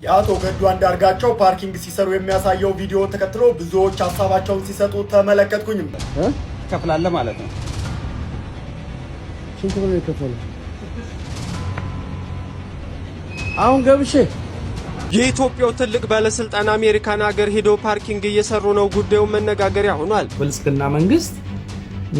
የአቶ ገዱ አንዳርጋቸው ፓርኪንግ ሲሰሩ የሚያሳየው ቪዲዮ ተከትሎ ብዙዎች ሐሳባቸውን ሲሰጡ ተመለከትኩኝ። ከፍላለ ማለት ነው። ስንት ብር ይከፈላል? አሁን ገብሼ የኢትዮጵያው ትልቅ ባለስልጣን አሜሪካን ሀገር ሄዶ ፓርኪንግ እየሰሩ ነው። ጉዳዩ መነጋገሪያ ሆኗል። ብልጽግና መንግስት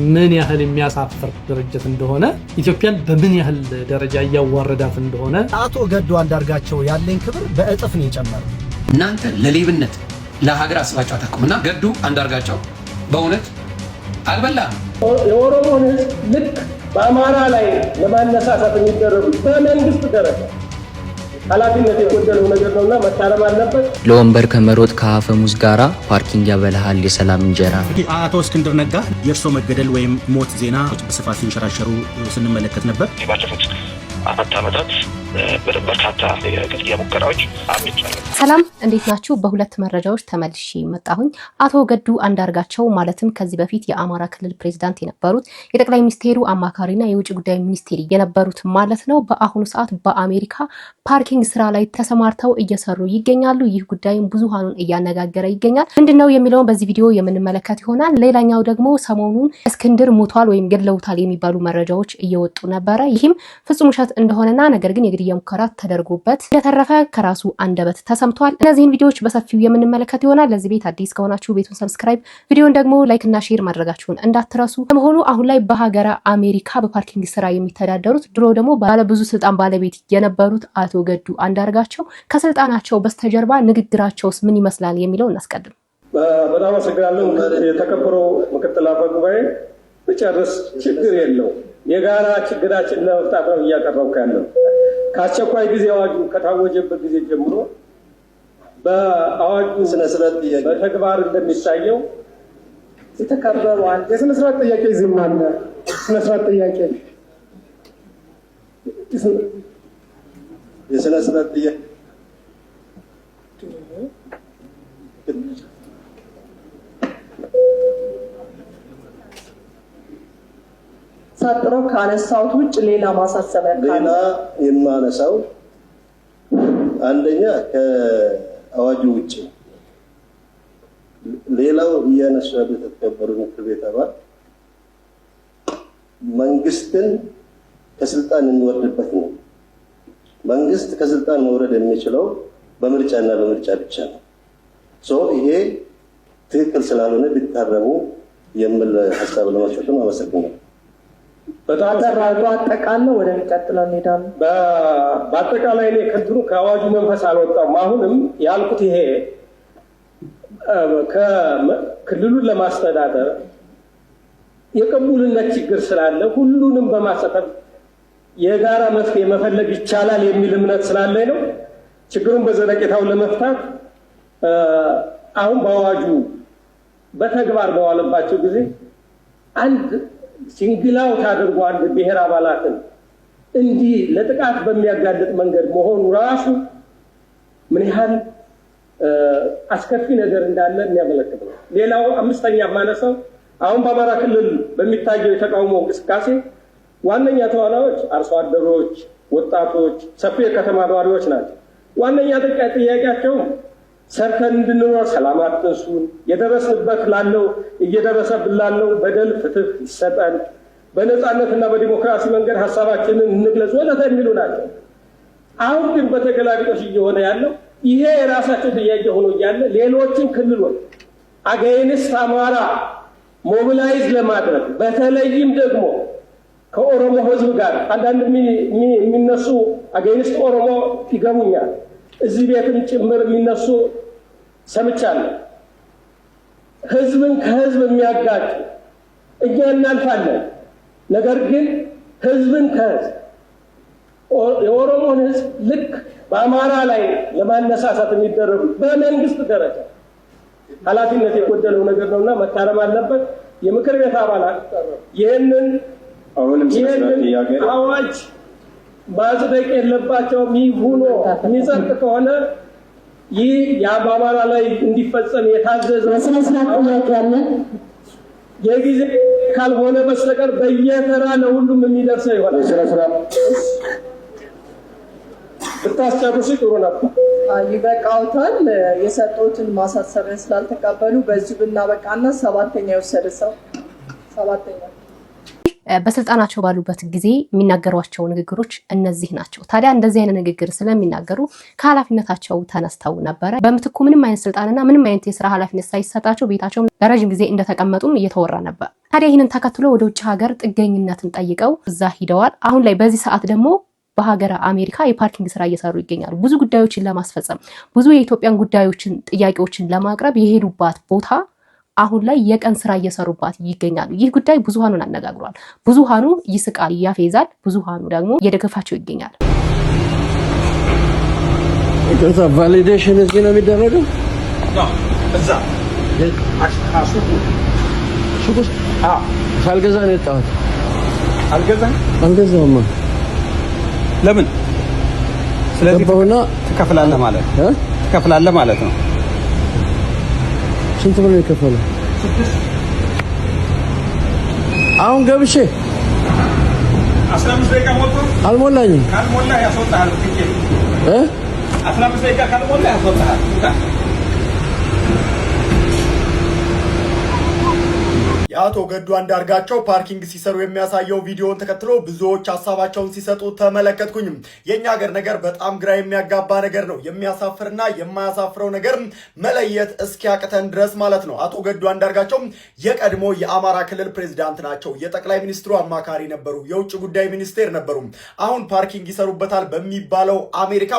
ምን ያህል የሚያሳፍር ድርጅት እንደሆነ ኢትዮጵያን በምን ያህል ደረጃ ያዋረዳት እንደሆነ አቶ ገዱ አንዳርጋቸው ያለኝ ክብር በእጥፍ ነው የጨመረው። እናንተ ለሌብነት ለሀገር አስባጫው ተቆምና ገዱ አንዳርጋቸው በእውነት አልበላም። የኦሮሞን ህዝብ ልክ በአማራ ላይ ለማነሳሳት የሚደረጉ በመንግስት ደረጃ ኃላፊነት የጎደለው ነገር ነውና መታረም አለበት። ለወንበር ከመሮጥ ከአፈሙዝ ጋራ ፓርኪንግ ያበላሃል የሰላም እንጀራ። አቶ እስክንድር ነጋ የእርሶ መገደል ወይም ሞት ዜና በስፋት ሲንሸራሸሩ ስንመለከት ነበር። ባለፉት 4 ዓመታት በርካታ የግድያ ሙከራዎች አምልጫለሁ። ሰላም እንዴት ናችሁ? በሁለት መረጃዎች ተመልሼ መጣሁኝ። አቶ ገዱ አንዳርጋቸው ማለትም ከዚህ በፊት የአማራ ክልል ፕሬዝዳንት የነበሩት የጠቅላይ ሚኒስቴሩ አማካሪና የውጭ ጉዳይ ሚኒስቴር የነበሩት ማለት ነው፣ በአሁኑ ሰዓት በአሜሪካ ፓርኪንግ ስራ ላይ ተሰማርተው እየሰሩ ይገኛሉ። ይህ ጉዳይም ብዙሃኑን እያነጋገረ ይገኛል። ምንድነው የሚለውን በዚህ ቪዲዮ የምንመለከት ይሆናል። ሌላኛው ደግሞ ሰሞኑን እስክንድር ሞቷል ወይም ገድለውታል የሚባሉ መረጃዎች እየወጡ ነበረ። ይህም ፍጹም ውሸት እንደሆነና ነገር ግን የግድያ ሙከራ ተደርጎበት የተረፈ ከራሱ አንደበት ተሰምቷል። እነዚህን ቪዲዮዎች በሰፊው የምንመለከት ይሆናል። ለዚህ ቤት አዲስ ከሆናችሁ ቤቱን ሰብስክራይብ፣ ቪዲዮን ደግሞ ላይክ እና ሼር ማድረጋችሁን እንዳትረሱ። ለመሆኑ አሁን ላይ በሀገረ አሜሪካ በፓርኪንግ ስራ የሚተዳደሩት ድሮ ደግሞ ባለ ብዙ ስልጣን ባለቤት የነበሩት አቶ ገዱ አንዳርጋቸው ከስልጣናቸው በስተጀርባ ንግግራቸውስ ምን ይመስላል የሚለውን እናስቀድም። በጣም አመሰግናለሁ። የተከበረው ምክትል አፈ ጉባኤ ብጨርስ ችግር የለው የጋራ ችግራችን ለመፍታት ነው እያቀረብኩ ያለው። ከአስቸኳይ ጊዜ አዋጁ ከታወጀበት ጊዜ ጀምሮ በአዋጁ ስነስርዓት በተግባር እንደሚታየው የተከበሩ አንድ የስነስርዓት ጥያቄ ዝማነ ስነስርዓት ጥያቄ የስነስርዓት ጥያቄ ሳጥረው ካነሳውት ውጭ ሌላ ማሳሰቢያ ካለ ሌላ የማነሳው አንደኛ ከአዋጁ ውጭ ሌላው እያነሱ ያሉት የተከበሩ ምክር ቤት አባል መንግስትን ከስልጣን የሚወርድበት ነው። መንግስት ከስልጣን መውረድ የሚችለው በምርጫና በምርጫ ብቻ ነው። ይሄ ትክክል ስላልሆነ ቢታረሙ የሚል ሀሳብ ለማስቀመጥ ነው። አመሰግናለሁ። በጣም ተራራው አጠቃለው ወደ የሚቀጥለው እንሄዳለን። በአጠቃላይ እኔ ከድሩ ከአዋጁ መንፈስ አልወጣም። አሁንም ያልኩት ይሄ ከክልሉን ለማስተዳደር የቅቡልነት ችግር ስላለ ሁሉንም በማሳተፍ የጋራ መፍትሄ መፈለግ ይቻላል የሚል እምነት ስላለኝ ነው። ችግሩን በዘለቄታው ለመፍታት አሁን በአዋጁ በተግባር በዋለባቸው ጊዜ አንድ ሲንግላው ታደርጉ አንድ ብሔር አባላትን እንዲህ ለጥቃት በሚያጋልጥ መንገድ መሆኑ ራሱ ምን ያህል አስከፊ ነገር እንዳለ የሚያመለክት ነው። ሌላው አምስተኛ ማነሳው አሁን በአማራ ክልል በሚታየው የተቃውሞ እንቅስቃሴ ዋነኛ ተዋናዮች አርሶ አደሮች፣ ወጣቶች፣ ሰፊ የከተማ ነዋሪዎች ናቸው። ዋነኛ ጥያቄያቸው ሰርተን እንድንኖር ሰላም አትንሱን፣ የደረስንበት ላለው እየደረሰብን ላለው በደል ፍትህ ይሰጠን፣ በነፃነትና በዲሞክራሲ መንገድ ሀሳባችንን እንግለጽ ወዘተ የሚሉ ናቸው። አሁን ግን በተገላቢጦሽ እየሆነ ያለው ይሄ የራሳቸው ጥያቄ ሆኖ እያለ ሌሎችን ክልሎች አገይንስት አማራ ሞቢላይዝ ለማድረግ በተለይም ደግሞ ከኦሮሞ ህዝብ ጋር አንዳንድ የሚነሱ አገይንስት ኦሮሞ ይገቡኛል እዚህ ቤትም ጭምር የሚነሱ ሰምቻለሁ። ህዝብን ከህዝብ የሚያጋጭ እኛ እናልፋለን። ነገር ግን ህዝብን ከህዝብ የኦሮሞን ህዝብ ልክ በአማራ ላይ ለማነሳሳት የሚደረጉ በመንግስት ደረጃ ኃላፊነት የጎደለው ነገር ነውና መታረም አለበት። የምክር ቤት አባላት ይህንን አዋጅ ማጽደቅ የለባቸውም። ይህ ሆኖ የሚጸድቅ ከሆነ ይህ የአማራ ላይ እንዲፈጸም የታዘዘ የጊዜ ካልሆነ በስተቀር በየተራ ለሁሉም የሚደርሰው ይሆናል። ብታስጨርሱ ጥሩ ነበር። ይበቃውታል። የሰጡትን ማሳሰቢያ ስላልተቀበሉ በዚህ ብናበቃና ሰባተኛ የወሰደ ሰው ሰባተኛ በስልጣናቸው ባሉበት ጊዜ የሚናገሯቸው ንግግሮች እነዚህ ናቸው። ታዲያ እንደዚህ አይነት ንግግር ስለሚናገሩ ከኃላፊነታቸው ተነስተው ነበረ። በምትኩ ምንም አይነት ስልጣንና ምንም አይነት የስራ ኃላፊነት ሳይሰጣቸው ቤታቸው ለረጅም ጊዜ እንደተቀመጡም እየተወራ ነበር። ታዲያ ይህንን ተከትሎ ወደ ውጭ ሀገር ጥገኝነትን ጠይቀው እዛ ሂደዋል። አሁን ላይ በዚህ ሰዓት ደግሞ በሀገረ አሜሪካ የፓርኪንግ ስራ እየሰሩ ይገኛሉ። ብዙ ጉዳዮችን ለማስፈጸም ብዙ የኢትዮጵያን ጉዳዮችን ጥያቄዎችን ለማቅረብ የሄዱባት ቦታ አሁን ላይ የቀን ስራ እየሰሩባት ይገኛሉ። ይህ ጉዳይ ብዙሃኑን አነጋግሯል። ብዙሃኑ ይስቃል፣ ያፌዛል። ብዙሃኑ ደግሞ እየደገፋቸው ይገኛል። ቫሊዴሽን እዚህ ነው የሚደረገው። እዛ ሳልገዛ ነው የወጣሁት። አልገዛም። ለምን? ስለዚህ ትከፍላለህ ማለት ነው። ስንት ብር ነው የከፈለው? አሁን ገብቼ 15 ደቂቃ ሞልቶ አልሞላኝም። ካልሞላ ያስወጣሃል። 15 ደቂቃ ካልሞላ ያስወጣሃል። የአቶ ገዱ አንዳርጋቸው ፓርኪንግ ሲሰሩ የሚያሳየው ቪዲዮን ተከትሎ ብዙዎች ሐሳባቸውን ሲሰጡ ተመለከትኩኝ። የኛ ሀገር ነገር በጣም ግራ የሚያጋባ ነገር ነው። የሚያሳፍርና የማያሳፍረው ነገር መለየት እስኪያቅተን ድረስ ማለት ነው። አቶ ገዱ አንዳርጋቸው የቀድሞ የአማራ ክልል ፕሬዝዳንት ናቸው። የጠቅላይ ሚኒስትሩ አማካሪ ነበሩ። የውጭ ጉዳይ ሚኒስቴር ነበሩ። አሁን ፓርኪንግ ይሰሩበታል በሚባለው አሜሪካ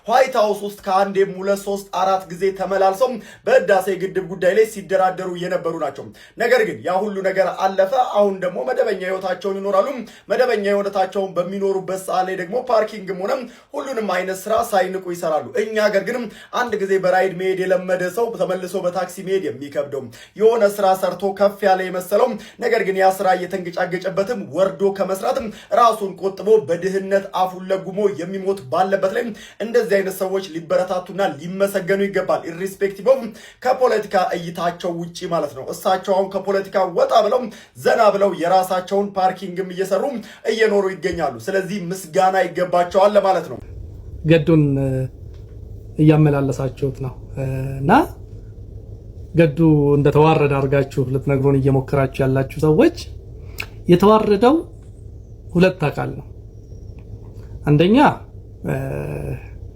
ዋይት ሃውስ ውስጥ ከአንዴም 2 3 4 ጊዜ ተመላልሰው በህዳሴ ግድብ ጉዳይ ላይ ሲደራደሩ የነበሩ ናቸው። ነገር ግን ሁሉ ነገር አለፈ። አሁን ደግሞ መደበኛ ህይወታቸውን ይኖራሉ። መደበኛ ህይወታቸውን በሚኖሩበት ሰዓት ላይ ደግሞ ፓርኪንግም ሆነ ሁሉንም አይነት ስራ ሳይንቁ ይሰራሉ። እኛ ሀገር ግን አንድ ጊዜ በራይድ መሄድ የለመደ ሰው ተመልሶ በታክሲ መሄድ የሚከብደው የሆነ ስራ ሰርቶ ከፍ ያለ የመሰለው ነገር ግን ያ ስራ እየተንገጫገጨበትም ወርዶ ከመስራትም ራሱን ቆጥቦ በድህነት አፉን ለጉሞ የሚሞት ባለበት ላይ እንደዚህ አይነት ሰዎች ሊበረታቱና ሊመሰገኑ ይገባል። ኢሪስፔክቲቭ ኦፍ ከፖለቲካ እይታቸው ውጪ ማለት ነው። እሳቸው አሁን ከፖለቲካ ወጣ ብለው ዘና ብለው የራሳቸውን ፓርኪንግም እየሰሩ እየኖሩ ይገኛሉ። ስለዚህ ምስጋና ይገባቸዋል ለማለት ነው። ገዱን እያመላለሳችሁት ነው እና ገዱ እንደተዋረደ አድርጋችሁ ልትነግሩን እየሞከራችሁ ያላችሁ ሰዎች የተዋረደው ሁለት አካል ነው። አንደኛ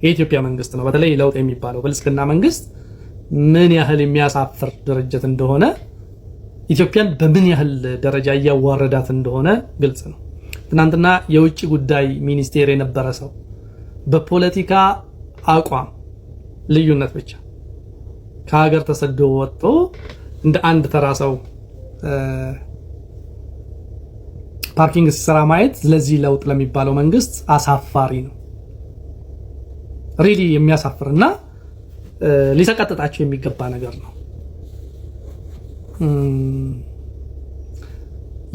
የኢትዮጵያ መንግስት ነው። በተለይ ለውጥ የሚባለው ብልጽግና መንግስት ምን ያህል የሚያሳፍር ድርጅት እንደሆነ ኢትዮጵያን በምን ያህል ደረጃ እያዋረዳት እንደሆነ ግልጽ ነው። ትናንትና የውጭ ጉዳይ ሚኒስቴር የነበረ ሰው በፖለቲካ አቋም ልዩነት ብቻ ከሀገር ተሰዶ ወጥቶ እንደ አንድ ተራ ሰው ፓርኪንግ ሲሰራ ማየት ለዚህ ለውጥ ለሚባለው መንግስት አሳፋሪ ነው። ሪሊ የሚያሳፍርና ሊሰቀጥጣቸው የሚገባ ነገር ነው።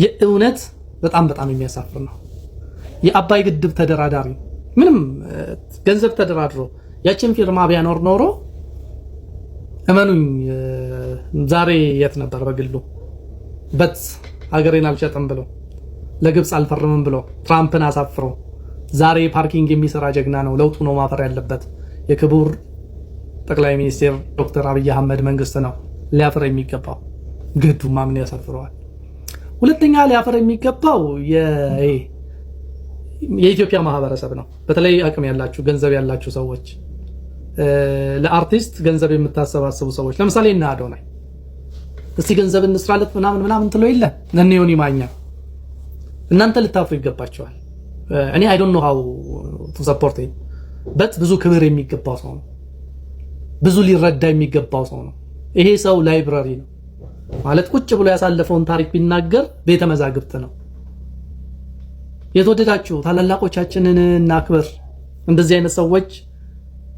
የእውነት በጣም የሚያሳፍር ነው። የአባይ ግድብ ተደራዳሪ ምንም ገንዘብ ተደራድሮ ያችን ፊርማ ቢያኖር ኖሮ እመኑኝ ዛሬ የት ነበር? በግሉ በት ሀገሬን አልሸጥም ብሎ ለግብጽ አልፈርምም ብሎ ትራምፕን አሳፍሮ ዛሬ ፓርኪንግ የሚሰራ ጀግና ነው። ለውጡ ነው ማፈር ያለበት። የክቡር ጠቅላይ ሚኒስትር ዶክተር አብይ አህመድ መንግስት ነው ሊያፈር የሚገባው። ገዱ ማምን ያሳፍረዋል። ሁለተኛ ሊያፈር የሚገባው የኢትዮጵያ ማህበረሰብ ነው። በተለይ አቅም ያላችሁ ገንዘብ ያላችሁ ሰዎች፣ ለአርቲስት ገንዘብ የምታሰባስቡ ሰዎች ለምሳሌ እና አዶናይ እስቲ ገንዘብ እንስራለት ምናምን ትለው የለ ለኔዮኒ ማኛ እናንተ ልታፍሩ ይገባቸዋል። እኔ I don't know how to support him but ብዙ ክብር የሚገባው ሰው ነው። ብዙ ሊረዳ የሚገባው ሰው ነው። ይሄ ሰው ላይብራሪ ነው ማለት ቁጭ ብሎ ያሳለፈውን ታሪክ ቢናገር ቤተ መዛግብት ነው። የተወደዳችሁ ታላላቆቻችንን እናክብር። እንደዚህ አይነት ሰዎች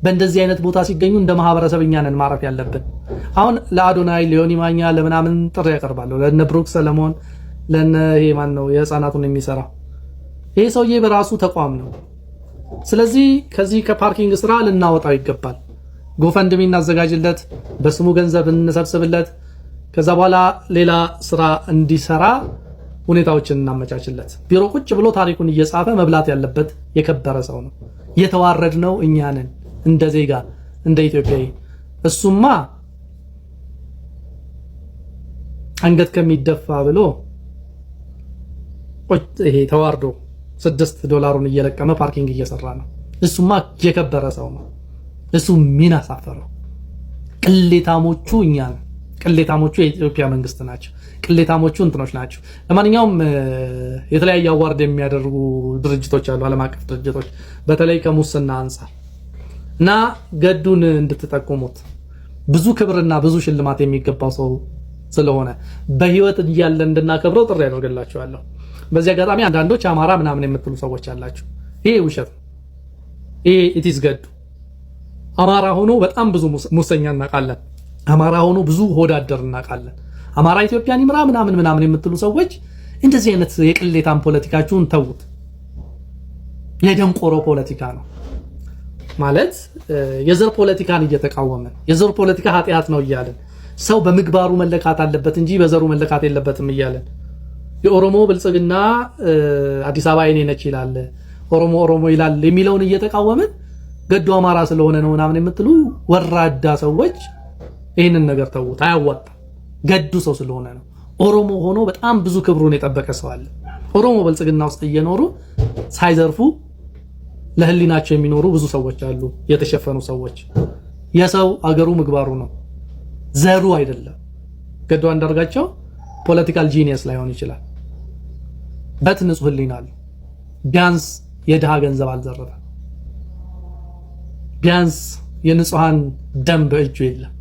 በእንደዚህ አይነት ቦታ ሲገኙ እንደ ማህበረሰብኛ ነን ማረፍ ያለብን። አሁን ለአዶናይ ሊዮኒ ማኛ ለምናምን ጥሪ ያቀርባለሁ። ለነ ብሩክ ሰለሞን ለነ ይሄ ማን ነው የህፃናቱን የሚሰራው ይሄ ሰውዬ በራሱ ተቋም ነው። ስለዚህ ከዚህ ከፓርኪንግ ስራ ልናወጣው ይገባል። ጎፈንድሚ እናዘጋጅለት፣ በስሙ ገንዘብ እንሰብስብለት፣ ከዛ በኋላ ሌላ ስራ እንዲሰራ ሁኔታዎችን እናመቻችለት። ቢሮ ቁጭ ብሎ ታሪኩን እየጻፈ መብላት ያለበት የከበረ ሰው ነው። የተዋረድነው እኛ ነን እንደ ዜጋ እንደ ኢትዮጵያዊ። እሱማ አንገት ከሚደፋ ብሎ ይሄ ተዋርዶ $6 እየለቀመ ፓርኪንግ እየሰራ ነው። እሱማ የከበረ ሰው ነው። እሱ ምን አሳፈረው? ቅሌታሞቹ እኛ ነን። ቅሌታሞቹ የኢትዮጵያ መንግስት ናቸው። ቅሌታሞቹ እንትኖች ናቸው። ለማንኛውም የተለያየ አዋርድ የሚያደርጉ ድርጅቶች አሉ፣ ዓለም አቀፍ ድርጅቶች በተለይ ከሙስና አንፃር እና ገዱን እንድትጠቁሙት ብዙ ክብርና ብዙ ሽልማት የሚገባው ሰው ስለሆነ በህይወት እያለ እንድናከብረው ጥሪ ያደርግላችኋለሁ። በዚህ አጋጣሚ አንዳንዶች አማራ ምናምን የምትሉ ሰዎች አላችሁ። ይሄ ውሸት ነው። ይሄ ኢቲስ ገዱ አማራ ሆኖ በጣም ብዙ ሙሰኛ እናውቃለን። አማራ ሆኖ ብዙ ሆዳደር እናውቃለን። አማራ ኢትዮጵያን ይምራ ምናምን የምትሉ ሰዎች እንደዚህ አይነት የቅሌታም ፖለቲካችሁን ተውት። የደንቆሮ ፖለቲካ ነው ማለት የዘር ፖለቲካን እየተቃወመን የዘር ፖለቲካ ኃጢአት ነው እያለን ሰው በምግባሩ መለካት አለበት እንጂ በዘሩ መለካት የለበትም እያለን የኦሮሞ ብልጽግና አዲስ አበባ የኔ ነች ይላል፣ ኦሮሞ ይላል የሚለውን እየተቃወመን ገዱ አማራ ስለሆነ ነው ምናምን የምትሉ ወራዳ ሰዎች ይሄንን ነገር ተውት። አያዋጣም። ገዱ ሰው ስለሆነ ነው። ኦሮሞ ሆኖ በጣም ብዙ ክብሩን የጠበቀ ሰው አለ። ኦሮሞ ብልጽግና ውስጥ እየኖሩ ሳይዘርፉ ለህሊናቸው የሚኖሩ ብዙ ሰዎች አሉ፣ የተሸፈኑ ሰዎች። የሰው አገሩ ምግባሩ ነው፣ ዘሩ አይደለም። ገዱ አንዳርጋቸው ፖለቲካል ጂኒየስ ላይሆን ይችላል፣ በት ንጹህ ህሊና አለ። ቢያንስ የድሃ ገንዘብ አልዘረፈ፣ ቢያንስ የንጹሃን ደም በእጁ የለም።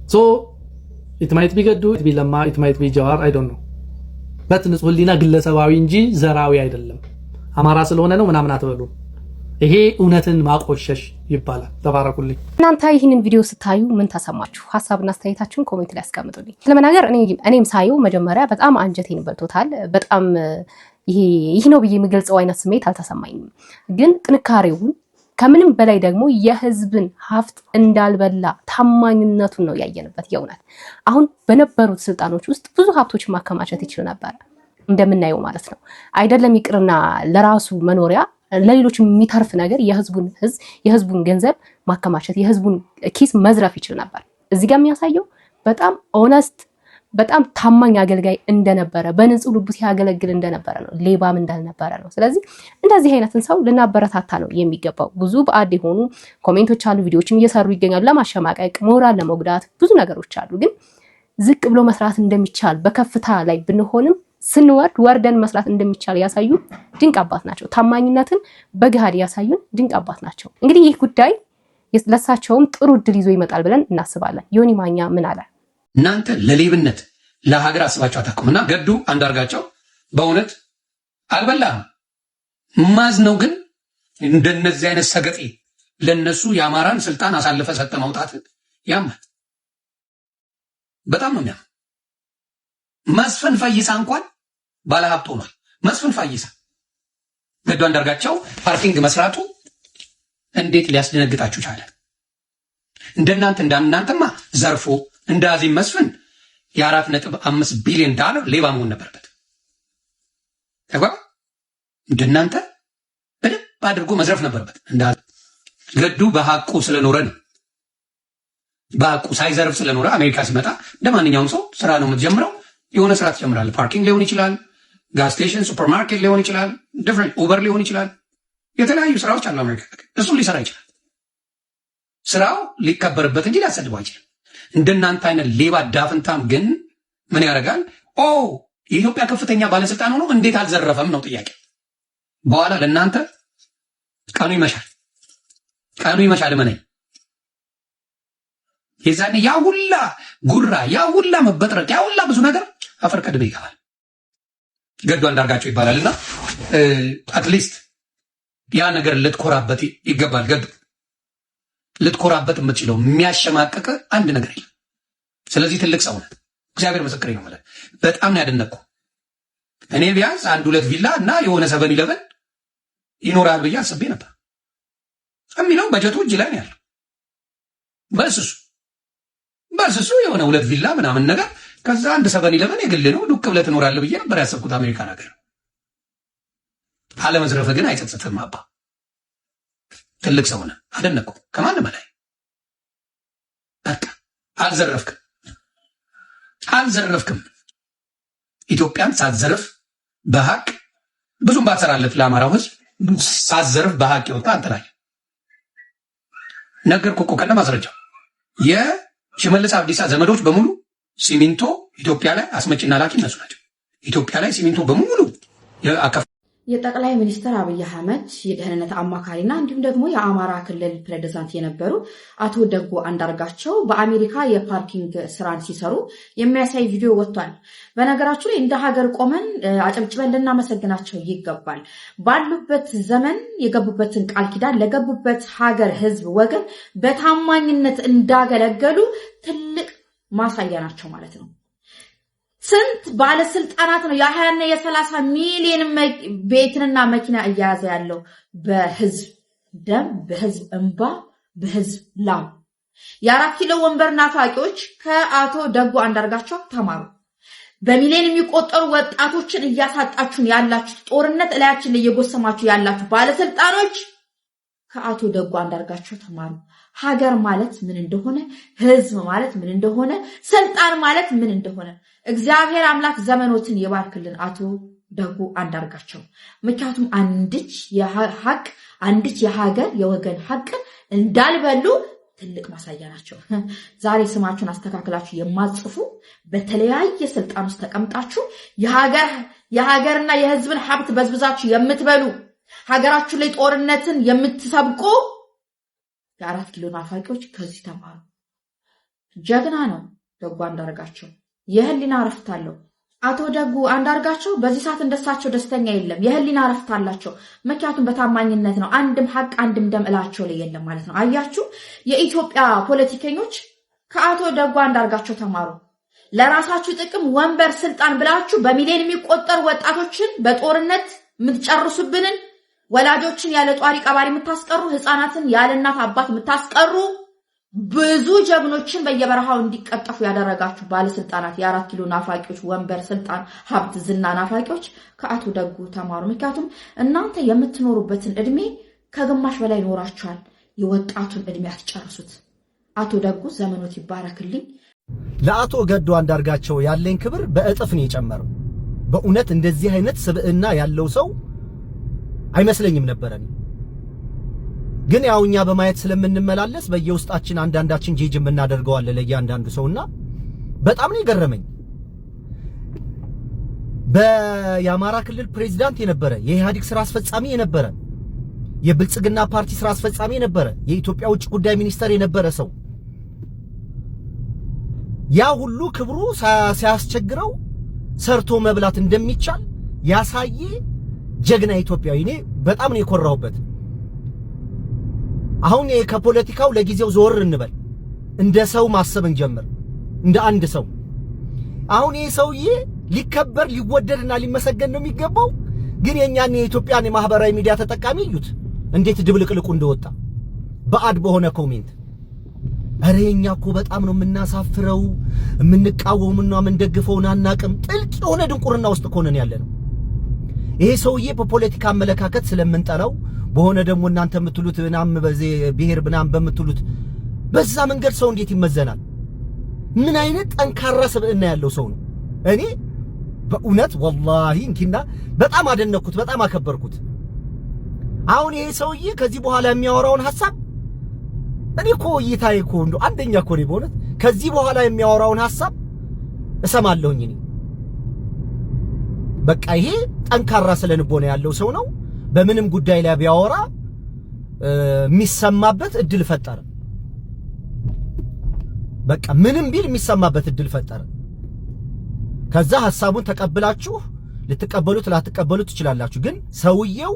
ሶ it might be ገዱ it be ለማ it might be ጃዋር I don't know በት ንጹህ ህሊና ግለሰባዊ እንጂ ዘራዊ አይደለም። አማራ ስለሆነ ነው ምናምን አትበሉ። ይሄ እውነትን ማቆሸሽ ይባላል። ተባረኩልኝ። እናንተ ይህንን ቪዲዮ ስታዩ ምን ተሰማችሁ? ሐሳብና አስተያየታችሁን ኮሜንት ላይ አስቀምጡልኝ። ስለመናገር እኔም ሳየው መጀመሪያ በጣም አንጀቴን በልቶታል። በጣም ይሄ ነው ብዬ የምገልጸው አይነት ስሜት አልተሰማኝም። ግን ጥንካሬውን ከምንም በላይ ደግሞ የህዝብን ሀብት እንዳልበላ ታማኝነቱን ነው ያየንበት። የእውነት አሁን በነበሩት ስልጣኖች ውስጥ ብዙ ሀብቶችን ማከማቸት ይችል ነበር እንደምናየው ማለት ነው። አይደለም ይቅርና ለራሱ መኖሪያ ለሌሎች የሚተርፍ ነገር የህዝቡን ገንዘብ ማከማቸት የህዝቡን ኪስ መዝረፍ ይችል ነበር። እዚህ ጋር የሚያሳየው በጣም ኦነስት በጣም ታማኝ አገልጋይ እንደነበረ በንጹህ ልቡ ሲያገለግል እንደነበረ ነው፣ ሌባም እንዳልነበረ ነው። ስለዚህ እንደዚህ አይነትን ሰው ልናበረታታ ነው የሚገባው። ብዙ በአድ የሆኑ ኮሜንቶች አሉ፣ ቪዲዮዎችም እየሰሩ ይገኛሉ ለማሸማቀቅ፣ ሞራል ለመጉዳት ብዙ ነገሮች አሉ። ግን ዝቅ ብሎ መስራት እንደሚቻል በከፍታ ላይ ብንሆንም ስንወርድ ወርደን መስራት እንደሚቻል ያሳዩ ድንቅ አባት ናቸው። ታማኝነትን በግሃድ ያሳዩን ድንቅ አባት ናቸው። እንግዲህ ይህ ጉዳይ ለሳቸውም ጥሩ እድል ይዞ ይመጣል ብለን እናስባለን። ዮኒ ማኛ ምን አለ? እናንተ ለሌብነት ለሀገር አስባችሁ አታውቁምና ገዱ አንዳርጋቸው በእውነት አልበላም። ማዝ ነው ግን እንደነዚህ አይነት ሰገጤ ለነሱ የአማራን ስልጣን አሳልፈ ሰጠ ማውጣት ያማል። በጣም ነው የሚያም። መስፍን ፈይሳ እንኳን ባለሀብት ሆኗል። መስፍን ፈይሳ ገዱ አንዳርጋቸው ፓርኪንግ መስራቱ እንዴት ሊያስደነግጣችሁ ቻለ? እንዳንተማ ዘርፎ እንደ አዚም መስፍን $4.5 ቢሊዮን ሌባ መሆን ነበረበት። እንደናንተ በደንብ አድርጎ መዝረፍ ነበረበት። ገዱ በሐቁ ስለኖረ ነው። በሐቁ ሳይዘርፍ ስለኖረ አሜሪካ ሲመጣ እንደማንኛውም ሰው ስራ ነው የምትጀምረው። የሆነ ስራ ትጀምራለህ። ፓርኪንግ ሊሆን ይችላል፣ ጋዝ ስቴሽን፣ ሱፐርማርኬት ሊሆን ይችላል፣ ዲፍረንት ኡበር ሊሆን ይችላል። የተለያዩ ስራዎች አሉ አሜሪካ። እሱን ሊሰራ ይችላል። ስራው ሊከበርበት እንጂ ሊያሰድበው አይችልም። እንደናንተ አይነት ሌባ ዳፍንታም ግን ምን ያደርጋል? የኢትዮጵያ ከፍተኛ ባለስልጣን ሆኖ እንዴት አልዘረፈም ነው ጥያቄ። በኋላ ለእናንተ ቀኑ ይመሻል እመነኝ። የዛኔ ያ ሁላ ጉራ፣ ያ ሁላ መበጥረቅ፣ ያ ሁላ ብዙ ነገር አፈር ቀድሜ ይገባል። ገዱ አንዳርጋቸው ይባላልና አትሊስት ያ ነገር ልትኮራበት ይገባል። ገዱ ልትኮራበት የምትችለው የሚያሸማቀቅ አንድ ነገር የለም። ስለዚህ ትልቅ ሰው ነህ። እግዚአብሔር ምስክሬ ነው ማለት በጣም ነው ያደነቅኩ። እኔ ቢያንስ 1-2 ቪላ እና የሆነ 7-11 ይኖራል ብዬ አስቤ ነበር። የሚለው በጀቱ እጅ ላይ ነው ያለው። በስሱ የሆነ 2 ቪላ ምናምን ነገር ከዛ 1 7-11 የግል ነው ዱቅ ብለህ ትኖራለህ ብዬ ነበር ያሰብኩት አሜሪካን ሀገር። አለመዝረፍ ግን አይጸጽትም። አባ ትልቅ ሰው ነህ፣ አደነቁ ከማንም በላይ በቃ አልዘረፍክም። ኢትዮጵያን ሳትዘርፍ በሐቅ ብዙም ባትሰራለት ለአማራው ህዝብ ሳትዘርፍ በሐቅ ይወጣ አንተላይ ነገርኩህ እኮ ከነ ማስረጃው። የሽመልስ አብዲሳ ዘመዶች በሙሉ ሲሚንቶ ኢትዮጵያ ላይ አስመጭና ላኪ እነሱ ናቸው። ኢትዮጵያ ላይ ሲሚንቶ በሙሉ የጠቅላይ ሚኒስትር አብይ አህመድ የደህንነት አማካሪና እንዲሁም ደግሞ የአማራ ክልል ፕሬዝዳንት የነበሩ አቶ ደጉ አንዳርጋቸው በአሜሪካ የፓርኪንግ ስራን ሲሰሩ የሚያሳይ ቪዲዮ ወጥቷል። በነገራችሁ ላይ እንደ ሀገር ቆመን አጨብጭበን ልናመሰግናቸው ይገባል። ባሉበት ዘመን የገቡበትን ቃል ኪዳን ለገቡበት ሀገር፣ ህዝብ፣ ወገን በታማኝነት እንዳገለገሉ ትልቅ ማሳያ ናቸው ማለት ነው። ስንት ባለስልጣናት ነው የ20 እና የ30 ሚሊዮን ቤትንና መኪና እያያዘ ያለው በህዝብ ደም፣ በህዝብ እንባ፣ በህዝብ ላም። የ4 ኪሎ ወንበር ናፋቂዎች ከአቶ ደጉ አንዳርጋቸው ተማሩ። በሚሊዮን የሚቆጠሩ ወጣቶችን እያሳጣችሁን ያላችሁ፣ ጦርነት እላያችን ላይ እየጎሰማችሁ ያላችሁ ባለስልጣኖች ከአቶ ደጉ አንዳርጋቸው ተማሩ። ሀገር ማለት ምን እንደሆነ፣ ህዝብ ማለት ምን እንደሆነ፣ ስልጣን ማለት ምን እንደሆነ እግዚአብሔር አምላክ ዘመኖትን ይባርክልን አቶ ደጉ አንዳርጋቸው። ምክንያቱም አንድች የሀገር የወገን ሀቅ እንዳልበሉ ትልቅ ማሳያ ናቸው። ዛሬ ስማችሁን አስተካክላችሁ የማጽፉ በተለያየ ስልጣን ውስጥ ተቀምጣችሁ የሀገርና የህዝብን ሀብት በዝብዛችሁ የምትበሉ ሀገራችሁ ላይ ጦርነትን የምትሰብቁ የ4 ኪሎ ናፋቂዎች ከዚህ ተማሩ። ጀግና ነው ደጉ አንዳርጋቸው። የህሊና እረፍት አለው አቶ ደጉ አንዳርጋቸው። በዚህ ሰዓት እንደሳቸው ደስተኛ የለም። የህሊና እረፍት አላቸው። ምክንያቱም በታማኝነት ነው። አንድም ሀቅ አንድም ደም እላቸው ላይ የለም ማለት ነው። አያችሁ፣ የኢትዮጵያ ፖለቲከኞች ከአቶ ደጉ አንዳርጋቸው ተማሩ። ለራሳችሁ ጥቅም ወንበር፣ ስልጣን ብላችሁ በሚሊዮን የሚቆጠሩ ወጣቶችን በጦርነት የምትጨርሱብንን፣ ወላጆችን ያለ ጧሪ ቀባሪ የምታስቀሩ፣ ህፃናትን ያለ እናት አባት የምታስቀሩ፣ ብዙ ጀግኖችን በየበረሃው እንዲቀጠፉ ያደረጋችሁ ባለስልጣናት፣ የ4 ኪሎ ናፋቂዎች፣ ወንበር፣ ስልጣን፣ ሀብት፣ ዝና ናፋቂዎች ከአቶ ደጉ ተማሩ። ምክንያቱም እናንተ የምትኖሩበትን እድሜ ከግማሽ በላይ ኖራችኋል። የወጣቱን እድሜ አትጨርሱት። አቶ ደጉ ዘመኖት ይባረክልኝ። ለአቶ ገዱ አንዳርጋቸው ያለኝ ክብር በእጥፍ ነው የጨመረው። በእውነት እንደዚህ አይነት ስብዕና ያለው ሰው አይመስለኝም ነበር። ግን ያው እኛ በማየት ስለምንመላለስ በየውስጣችን አንዳንዳችን ጂጅ የምናደርገው አለ ለእያንዳንዱ ሰውና በጣም ነው የገረመኝ። በየአማራ ክልል ፕሬዝዳንት የነበረ፣ የኢህአዴግ ስራ አስፈጻሚ የነበረ፣ የብልጽግና ፓርቲ ስራ አስፈጻሚ የነበረ፣ የኢትዮጵያ ውጭ ጉዳይ ሚኒስተር የነበረ ሰው ያ ሁሉ ክብሩ ሲያስቸግረው ሰርቶ መብላት እንደሚቻል ያሳየ ጀግና ኢትዮጵያዊ። እኔ በጣም ነው የኮራሁበት። አሁን ከፖለቲካው ለጊዜው ዞር እንበል፣ እንደ ሰው ማሰብ እንጀምር፣ እንደ አንድ ሰው። አሁን ይሄ ሰውዬ ሊከበር ሊወደድና ሊመሰገን ነው የሚገባው። ግን የኛን የኢትዮጵያን የማህበራዊ ሚዲያ ተጠቃሚ እዩት እንዴት ድብልቅልቁ እንደወጣ በአድ በሆነ ኮሜንት። አረ የኛ እኮ በጣም ነው የምናሳፍረው፣ የምንቃወምና የምንደግፈውን አናቅም። ጥልቅ የሆነ ድንቁርና ውስጥ እኮ ነን ያለነው። ይሄ ሰውዬ በፖለቲካ አመለካከት ስለምንጠላው በሆነ ደግሞ እናንተ የምትሉት ምናምን በዚህ ብሔር ምናምን በምትሉት በዛ መንገድ ሰው እንዴት ይመዘናል? ምን አይነት ጠንካራ ስብዕና ያለው ሰው ነው። እኔ በእውነት ወላሂ እንኪና በጣም አደነኩት፣ በጣም አከበርኩት። አሁን ይሄ ሰውዬ ከዚህ በኋላ የሚያወራውን ሐሳብ እኔ እኮ እይታዬ እኮ እንደው አንደኛ እኮ ነው በእውነት ከዚህ በኋላ የሚያወራውን ሐሳብ እሰማለሁኝ እኔ። በቃ ይሄ ጠንካራ ስለንቦና ያለው ሰው ነው። በምንም ጉዳይ ላይ ቢያወራ የሚሰማበት እድል ፈጠረ። በቃ ምንም ቢል የሚሰማበት እድል ፈጠረ። ከዛ ሐሳቡን ተቀብላችሁ ልትቀበሉት ላትቀበሉት ትችላላችሁ። ግን ሰውየው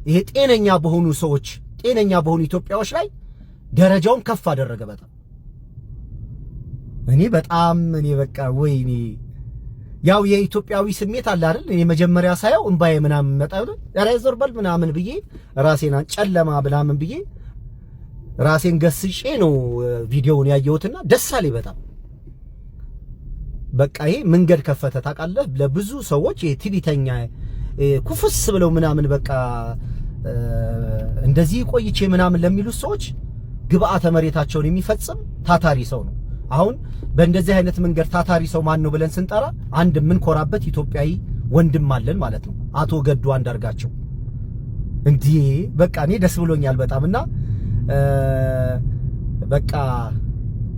ይሄ ጤነኛ በሆኑ ሰዎች፣ ጤነኛ በሆኑ ኢትዮጵያዎች ላይ ደረጃውን ከፍ አደረገ። በጣም እኔ በቃ ወይኔ ያው የኢትዮጵያዊ ስሜት አለ አይደል? እኔ መጀመሪያ ሳየው እንባዬ ምናምን መጣው ራይዘር በል ምናምን ብዬ ራሴን ጨለማ ምናምን ብዬ ራሴን ገስጬ ነው ቪዲዮውን ያየሁትና ደስ አለኝ በጣም። በቃ ይሄ መንገድ ከፈተ ታውቃለህ፣ ለብዙ ሰዎች ይሄ ትዕቢተኛ ኩፍስ ብለው ምናምን በቃ እንደዚህ ቆይቼ ምናምን ለሚሉ ሰዎች ግብአተ መሬታቸውን የሚፈጽም ታታሪ ሰው ነው። አሁን በእንደዚህ አይነት መንገድ ታታሪ ሰው ማን ነው ብለን ስንጠራ አንድ ምን ኮራበት ኢትዮጵያዊ ወንድም አለን ማለት ነው፣ አቶ ገዱ አንዳርጋቸው። እንዴ በቃ እኔ ደስ ብሎኛል በጣምና በቃ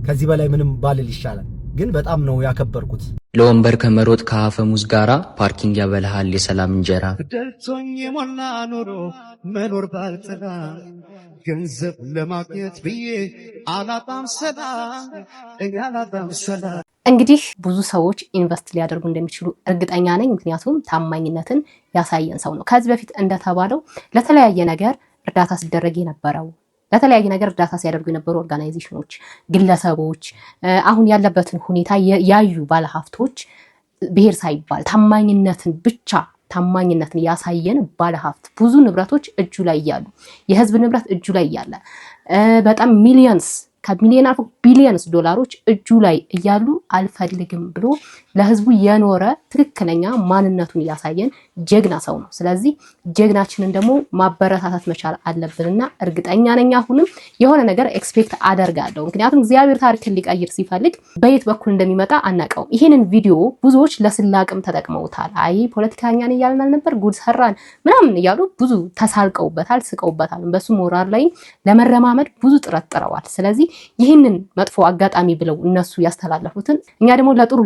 ከዚህ በላይ ምንም ባልል ይሻላል፣ ግን በጣም ነው ያከበርኩት። ለወንበር ከመሮጥ ከአፈሙዝ ጋራ ፓርኪንግ ያበልሃል የሰላም እንጀራ። ደልቶኝ የሞላ ኑሮ መኖር ባልጠላ ገንዘብ ለማግኘት ብዬ አላጣም ሰላም። እንግዲህ ብዙ ሰዎች ኢንቨስት ሊያደርጉ እንደሚችሉ እርግጠኛ ነኝ። ምክንያቱም ታማኝነትን ያሳየን ሰው ነው። ከዚህ በፊት እንደተባለው ለተለያየ ነገር እርዳታ ሲደረግ የነበረው ለተለያየ ነገር እርዳታ ሲያደርጉ የነበሩ ኦርጋናይዜሽኖች፣ ግለሰቦች፣ አሁን ያለበትን ሁኔታ ያዩ ባለሀብቶች ብሔር ሳይባል ታማኝነትን ያሳየን ባለሀብት ብዙ ንብረቶች እጁ ላይ እያሉ የህዝብ ንብረት እጁ ላይ እያለ በጣም ሚሊየንስ ከሚሊዮን አልፎ ቢሊየንስ ዶላሮች እጁ ላይ እያሉ አልፈልግም ብሎ ለህዝቡ የኖረ ትክክለኛ ማንነቱን ያሳየን ጀግና ሰው ነው። ስለዚህ ጀግናችንን ደግሞ ማበረታታት መቻል አለብንና እርግጠኛ ነኝ አሁንም የሆነ ነገር ኤክስፔክት አደርጋለሁ። ምክንያቱም እግዚአብሔር ታሪክን ሊቀይር ሲፈልግ በየት በኩል እንደሚመጣ አናውቀውም። ይሄንን ቪዲዮ ብዙዎች ለስላቅም ተጠቅመውታል። አይ ፖለቲካኛን እያልን ነበር ጉድ ሰራን ምናምን እያሉ ብዙ ተሳልቀውበታል፣ ስቀውበታል። በሱ ሞራል ላይ ለመረማመድ ብዙ ጥረት ጥረዋል። ስለዚህ ይህንን መጥፎ አጋጣሚ ብለው እነሱ ያስተላለፉትን እኛ ደግሞ ለጥሩ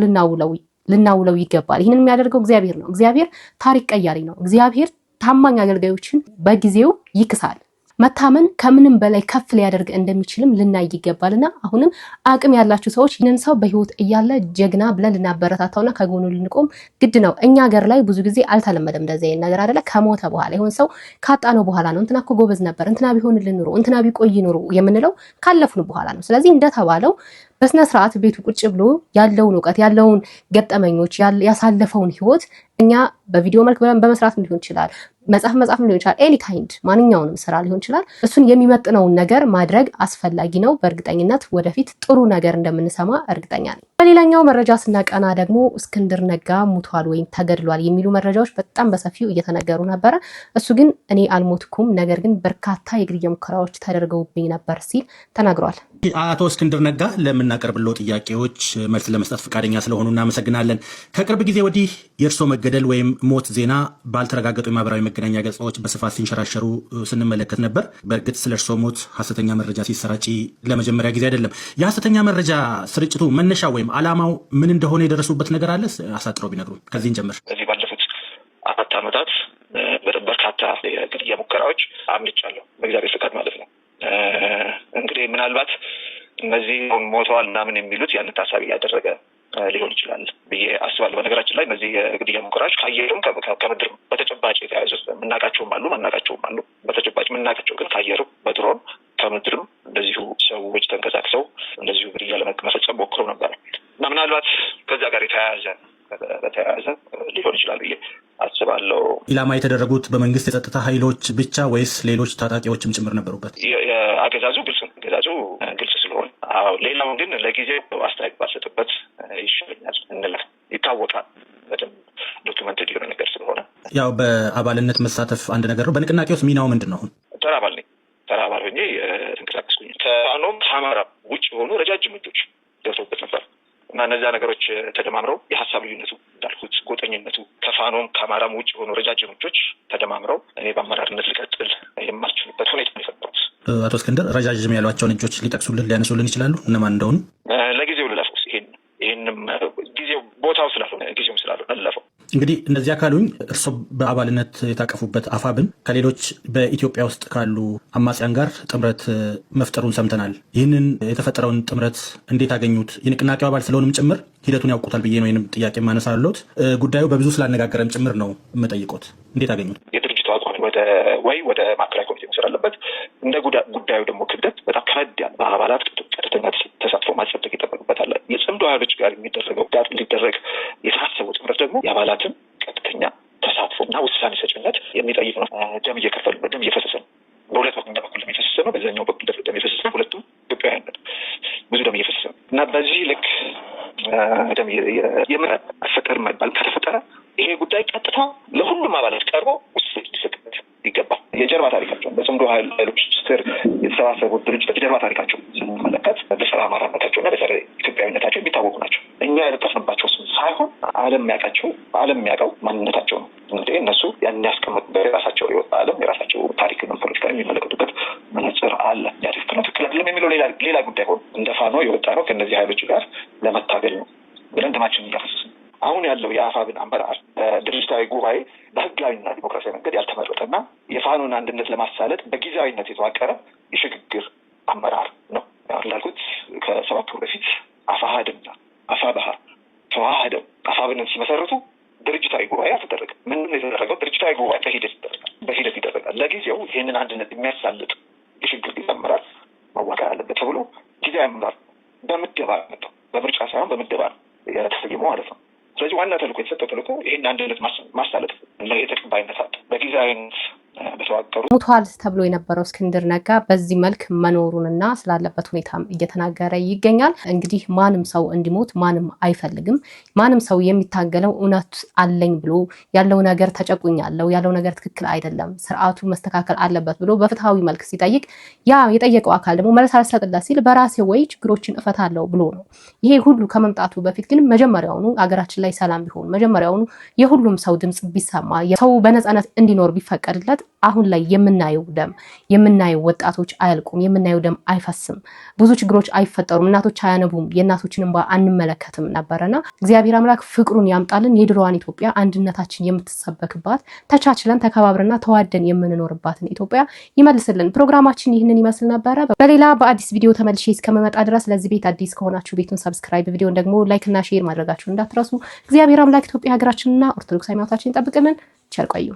ልናውለው ይገባል። ይህንን የሚያደርገው እግዚአብሔር ነው። እግዚአብሔር ታሪክ ቀያሪ ነው። እግዚአብሔር ታማኝ አገልጋዮችን በጊዜው ይክሳል። መታመን ከምንም በላይ ከፍ ሊያደርግ እንደሚችልም ልናይ ይገባልና አሁንም አቅም ያላችሁ ሰዎች ይህንን ሰው በህይወት እያለ ጀግና ብለን ልናበረታታውና ከጎኑ ልንቆም ግድ ነው። እኛ ሀገር ላይ ብዙ ጊዜ አልተለመደም እንደዚህ አይነት ነገር አይደለ። ከሞተ በኋላ ይሁን ሰው ካጣነው በኋላ ነው እንትና እኮ ጎበዝ ነበር፣ እንትና ቢሆንልን ኑሮ፣ እንትና ቢቆይ ኑሮ የምንለው ካለፍን በኋላ ነው። ስለዚህ እንደተባለው በስነ ስርዓት ቤቱ ቁጭ ብሎ ያለውን ዕውቀት ያለውን ገጠመኞች ያሳለፈውን ህይወት እኛ በቪዲዮ መልክ በመስራት ሊሆን ይችላል፣ መጽሐፍ ሊሆን ይችላል፣ ኤኒ ካይንድ ማንኛውንም ስራ ሊሆን ይችላል። እሱን የሚመጥነውን ነገር ማድረግ አስፈላጊ ነው። በእርግጠኝነት ወደፊት ጥሩ ነገር እንደምንሰማ እርግጠኛ ነኝ። በሌላኛው መረጃ ስናቀና ደግሞ እስክንድር ነጋ ሙቷል ወይም ተገድሏል የሚሉ መረጃዎች በጣም በሰፊው እየተነገሩ ነበረ። እሱ ግን እኔ አልሞትኩም፣ ነገር ግን በርካታ የግድያ ሙከራዎች ተደርገውብኝ ነበር ሲል ተናግሯል። አቶ እስክንድር ነጋ ለምናቀርብለው ጥያቄዎች መልስ ለመስጠት ፈቃደኛ ስለሆኑ እናመሰግናለን። ከቅርብ ጊዜ ወዲህ የእርሶ መገደል ወይም ሞት ዜና ባልተረጋገጡ የማህበራዊ መገናኛ ገጾች በስፋት ሲንሸራሸሩ ስንመለከት ነበር። በእርግጥ ስለ እርሶ ሞት ሐሰተኛ መረጃ ሲሰራጭ ለመጀመሪያ ጊዜ አይደለም። የሐሰተኛ መረጃ ስርጭቱ መነሻ ወይም ዓላማው ምን እንደሆነ የደረሱበት ነገር አለ? አሳጥረው ቢነግሩን። ከዚህን ጀምር። በዚህ ባለፉት 4 ዓመታት በርካታ የግድያ ሙከራዎች አምልጫለሁ፣ በእግዚአብሔር ፍቃድ ማለት ነው። እንግዲህ ምናልባት እነዚህ ሞተዋል ምናምን የሚሉት ያንን ታሳቢ ያደረገ ሊሆን ይችላል ብዬ አስባለሁ። በነገራችን ላይ እነዚህ የግድያ ሙከራዎች ከአየሩም ከምድርም በተጨባጭ የተያያዙ የምናውቃቸውም አሉ። በተጨባጭ የምናውቃቸው ግን ከአየሩ በድሮን ከምድርም እንደዚሁ ሰዎች ተንቀሳቅሰው እንደዚሁ ግድያ ለመፈጸም ሞክረው ነበር እና ምናልባት ከዛ ጋር በተያያዘ ሊሆን ይችላል ብዬ አስባለሁ። ኢላማ የተደረጉት በመንግስት የጸጥታ ኃይሎች ብቻ ወይስ ሌሎች ታጣቂዎችም ጭምር ነበሩበት? አገዛዙ ግልጽ ስለሆነ፣ ሌላውን ግን ለጊዜው አስተያየት ባልሰጥበት ይሻለኛል እንላለን። ይታወቃል፣ በደንብ ዶክመንት የሆነ ነገር ስለሆነ። ያው በአባልነት መሳተፍ አንድ ነገር ነው። በንቅናቄ ውስጥ ሚናው ምንድን ነው? ተራ አባል ሆኜ ተንቀሳቀስኩኝ። ከፋኖም ከአማራ ውጭ የሆኑ ረጃጅም እጆች ገብተውበት ነበር እና እነዚያ ነገሮች ተደማምረው የሀሳብ ልዩነቱ እንዳልኩት ጎጠኝነቱ ከፋኖም ከአማራም ውጭ የሆኑ ረጃጅም እጆች ተደማምረው እኔ በአመራርነት ልቀጥል የማልችልበት ሁኔታ ነው የፈጠሩት። አቶ እስክንድር ረጃጅም ያሏቸውን እጆች ሊያነሱልን ይችላሉ? እነማን እንደሆኑ? ለጊዜው ልለፈው። ይህንም ጊዜው ቦታው ስላልሆነ ጊዜውም ስላልሆነ ልለፈው። እንግዲህ እነዚህ አካሉኝ እርስዎ በአባልነት የታቀፉበት አፋብን ከሌሎች በኢትዮጵያ ውስጥ ካሉ አማጽያን ጋር ጥምረት መፍጠሩን ሰምተናል። ይህንን የተፈጠረውን ጥምረት እንዴት አገኙት? የንቅናቄው አባል ስለሆንም ጭምር ሂደቱን ያውቁታል ብዬ ነው ይህንም ጥያቄ ማነሳለሁት። ጉዳዩ በብዙ ስላነጋገረም ጭምር ነው የምጠይቆት። እንዴት አገኙት? የድርጅቱ አቋም ወደ ማዕከላዊ ኮሚቴ መውሰድ አለበት። እንደ ጉዳዩ ደግሞ ክብደት በጣም ከበድ ያለ በአባላት ቀጥተኛ ተሳትፎ ማጸደቅ ይጠበቅበታል። የጽምዶ ኃይሎች ጋር ሊደረግ የታሰበው ጥምረት ደግሞ የአባላትን ቀጥተኛ ተሳትፎና ውሳኔ ሰጭነት የሚጠይቅ ነው። ደም እየከፈሉበት ደም እየፈሰሰ ነው። በሁለት በኩል ደም እየፈሰሰ ነው። በዛኛው በኩል ደም እየፈሰሰ ነው። ሁለቱም ኢትዮጵያውያን ብዙ ደም እየፈሰሰ ነው እና በዚህ ልክ ደም አፈጠር የማይባል ከተፈጠረ ይሄ ጉዳይ ቀጥታ ለሁሉም አባላት ቀርቦ ውሳኔ ሊሰጥበት ይገባል። የጀርባ ታሪካቸው በጽምዶ ኃይሎች ስር የተሰባሰቡት ድርጅቶች የጀርባ ታሪካቸው ስንመለከት በጸረ አማራነታቸውና በጸረ ኢትዮጵያዊነታቸው የሚታወቁ ናቸው። እኛ የለጠፍንባቸው ስም ሳይሆን ዓለም የሚያውቀው ማንነታቸው ነው። እንግዲህ እነሱ ያን ያስቀመጡበት የራሳቸው የወጣ ዓለም የራሳቸው ታሪክና ፖለቲካ የሚመለከቱበት መነጽር አለ። ያ ትክክል ነው ትክክል አይደለም የሚለው ሌላ ጉዳይ ሆኖ እንደ ፋኖ የወጣ ነው ከእነዚህ ኃይሎች ጋር ለመታገል ነው ብለን ደማችን እያፈሰስን አሁን ያለው የአፋብን አመራር ድርጅታዊ ጉባኤ በህጋዊና ዲሞክራሲያዊ መንገድ ያልተመረጠና የፋኖን አንድነት ለማሳለጥ በጊዜያዊነት የተዋቀረ የሽግግር አመራር ነው። እንዳልኩት ከ7 ወር በፊት አፋሃድና አፋብሃ ተዋህደው አፋብንን ሲመሰርቱ ድርጅታዊ ጉባኤ አልተደረገም። ምንድን ነው የተደረገው? ድርጅታዊ ጉባኤ በሂደት ይደረጋል። ለጊዜው ይህንን አንድነት የሚያሳልጥ የሽግግር ጊዜ አመራር መዋቀር አለበት ተብሎ ጊዜያዊ አመራር በምደባ መጣው። በምርጫ ሳይሆን በምደባ የተሰየመው ማለት ነው። ስለዚህ ዋና ተልእኮ የተሰጠው ተልእኮ ይህን አንድነት ማሳለጥ እና የተቀባይነት አለ በጊዜያዊነት በተዋቀሩ ሙቷል ተብሎ የነበረው እስክንድር ነጋ በዚህ መልክ መኖሩንና ስላለበት ሁኔታ እየተናገረ ይገኛል። እንግዲህ ማንም ሰው እንዲሞት ማንም አይፈልግም። ማንም ሰው የሚታገለው እውነት አለኝ ብሎ ያለው ነገር ተጨቁኛለሁ፣ ያለው ነገር ትክክል አይደለም፣ ስርዓቱ መስተካከል አለበት ብሎ በፍትሃዊ መልክ ሲጠይቅ ያ የጠየቀው አካል ደግሞ መልስ አልሰጥለት ሲል በራሴ ወይ ችግሮችን እፈታለሁ ብሎ ነው። ይሄ ሁሉ ከመምጣቱ በፊት ግን መጀመሪያውኑ አገራችን ላይ ሰላም ቢሆን፣ መጀመሪያውኑ የሁሉም ሰው ድምጽ ቢሰማ፣ ሰው በነፃነት እንዲኖር ቢፈቀድለት አሁን ላይ የምናየው ወጣቶች አያልቁም፣ የምናየው ደም አይፈስም፣ ብዙ ችግሮች አይፈጠሩም፣ እናቶች አያነቡም፣ የእናቶችን እንባ አንመለከትም ነበርና እግዚአብሔር አምላክ ፍቅሩን ያምጣልን። የድሮዋን ኢትዮጵያ አንድነታችን የምትሰበክባት ተቻችለን ተከባብረና ተዋደን የምንኖርባትን ኢትዮጵያ ይመልስልን። ፕሮግራማችን ይህንን ይመስል ነበረ። በሌላ በአዲስ ቪዲዮ ተመልሼ እስከመመጣ ድረስ ለዚህ ቤት አዲስ ከሆናችሁ ቤቱን ሰብስክራይብ፣ ቪዲዮን ደግሞ ላይክ እና ሼር ማድረጋችሁን እንዳትረሱ። እግዚአብሔር አምላክ ኢትዮጵያ ሀገራችንና ኦርቶዶክስ ሃይማኖታችንን ይጠብቅልን። ቸር ቆዩ።